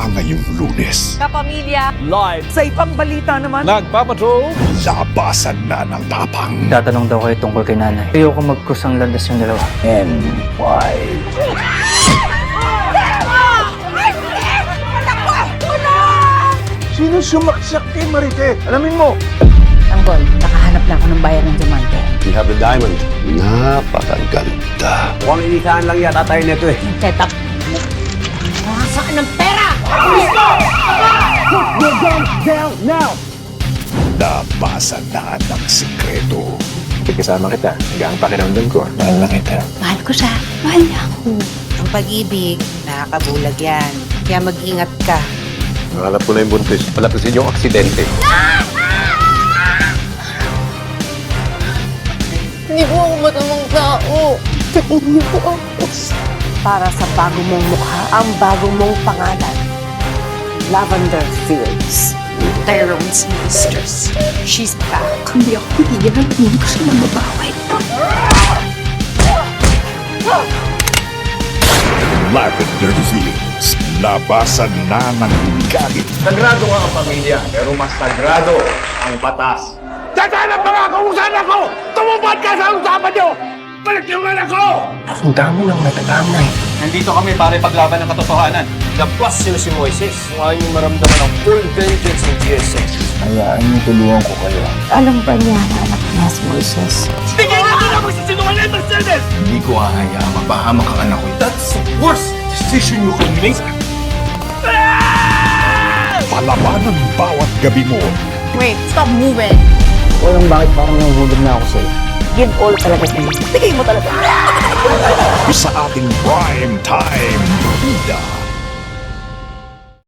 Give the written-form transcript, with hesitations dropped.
Simula ngayong Lunes, Kapamilya, Live sa ibang balita naman. Nagpapatrol. labasan na ng tapang. Tatanong daw kayo tungkol kay nanay. Ayoko mag-cross ang landas yung dalawa. Sino sumaksak kay Marite? Alamin mo. Tanggol, nakahanap na ako ng bayan ng diamante. We have the diamond. Napakaganda. Mukhang initaan lang yata tayo nito eh. Set up. Saan ng pera? Labasan na ng sikreto. Kasama kita. Hanggang pakiramdam ko. Mahal na kita. Mahal ko siya. Mahal niya ako. Ang pag-ibig, nakakabulag yan. Kaya mag-ingat ka. Nakalap ko na yung buntis. Palapisin yung aksidente. Hindi po ako matamang tao. Tain niyo po ako. Para sa bago mong mukha, ang bago mong pangalan. Lavender Fields. Tyrone's mistress. She's back. Hindi ako titigil. Hindi ko siya mababawi. Lavender Fields. Labasan na ng galit. Sagrado nga ang pamilya, pero mas sagrado ang batas. Saan ang pangakausan ako? Tumupad ka sa usapan niyo! Balik yung anak ko! Ang dami ng natatamay. Nandito kami para ipaglaban ng katotohanan. Nagpas sila si Moises. Kung ayaw maramdaman ang full vengeance ng GSX. Hayaan niyo tulungan ko kayo. Alam ba niya na anak niya si Moises? Tingnan natin ang magsisinungaling, Mercedes! Hindi ko hahayaan mapahamak ang anak ko. That's the worst decision you can make. Palabanan bawat gabi mo. Wait, stop moving. Walang bakit parang nahulog na ako sa'yo. Give all talaga sa'yo. Bigay mo talaga. Sa ating prime time. Ida.